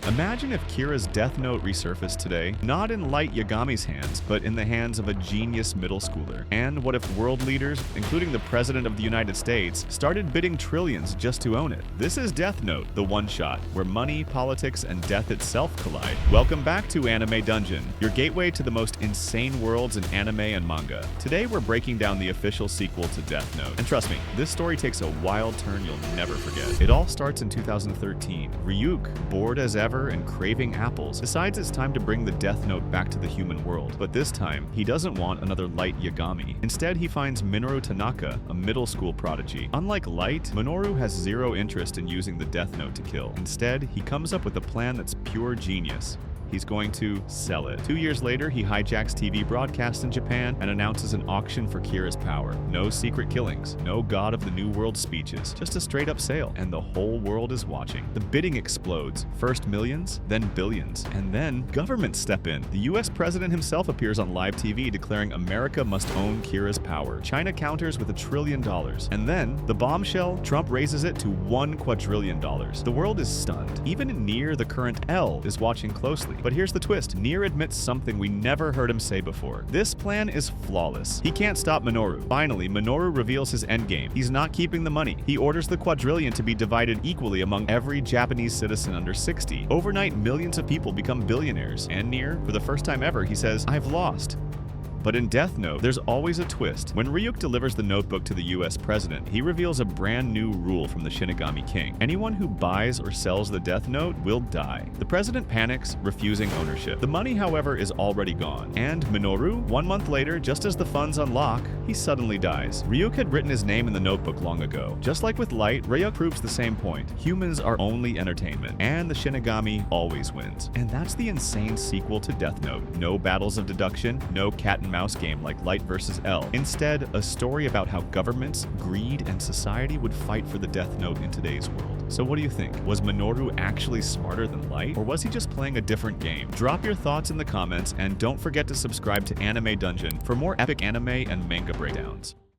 Imagine if Kira's Death Note resurfaced today, not in Light Yagami's hands, but in the hands of a genius middle schooler. And what if world leaders, including the President of the United States, started bidding trillions just to own it? This is Death Note, the one-shot, where money, politics, and death itself collide. Welcome back to Anime Dungeon, your gateway to the most insane worlds in anime and manga. Today we're breaking down the official sequel to Death Note. And trust me, this story takes a wild turn you'll never forget. It all starts in 2013. Ryuk, bored as ever and craving apples, decides it's time to bring the Death Note back to the human world. But this time, he doesn't want another Light Yagami. Instead, he finds Minoru Tanaka, a middle school prodigy. Unlike Light, Minoru has zero interest in using the Death Note to kill. Instead, he comes up with a plan that's pure genius. He's going to sell it. 2 years later, he hijacks TV broadcasts in Japan and announces an auction for Kira's power. No secret killings, no God of the New World speeches, just a straight-up sale, and the whole world is watching. The bidding explodes. First millions, then billions, and then governments step in. The US president himself appears on live TV declaring America must own Kira's power. China counters with $1 trillion. And then, the bombshell, Trump raises it to $1 quadrillion. The world is stunned. Even Nier, the current L, is watching closely. But here's the twist. Nier admits something we never heard him say before. This plan is flawless. He can't stop Minoru. Finally, Minoru reveals his endgame. He's not keeping the money. He orders the quadrillion to be divided equally among every Japanese citizen under 60. Overnight, millions of people become billionaires. And Nier, for the first time ever, he says, "I've lost." But in Death Note, there's always a twist. When Ryuk delivers the notebook to the US president, he reveals a brand new rule from the Shinigami King. Anyone who buys or sells the Death Note will die. The president panics, refusing ownership. The money, however, is already gone. And Minoru, 1 month later, just as the funds unlock, he suddenly dies. Ryuk had written his name in the notebook long ago. Just like with Light, Ryuk proves the same point. Humans are only entertainment, and the Shinigami always wins. And that's the insane sequel to Death Note. No battles of deduction, no cat and mouse game like Light vs. L. Instead, a story about how governments, greed, and society would fight for the Death Note in today's world. So what do you think? Was Minoru actually smarter than Light, or was he just playing a different game? Drop your thoughts in the comments, and don't forget to subscribe to Anime Dungeon for more epic anime and manga breakdowns.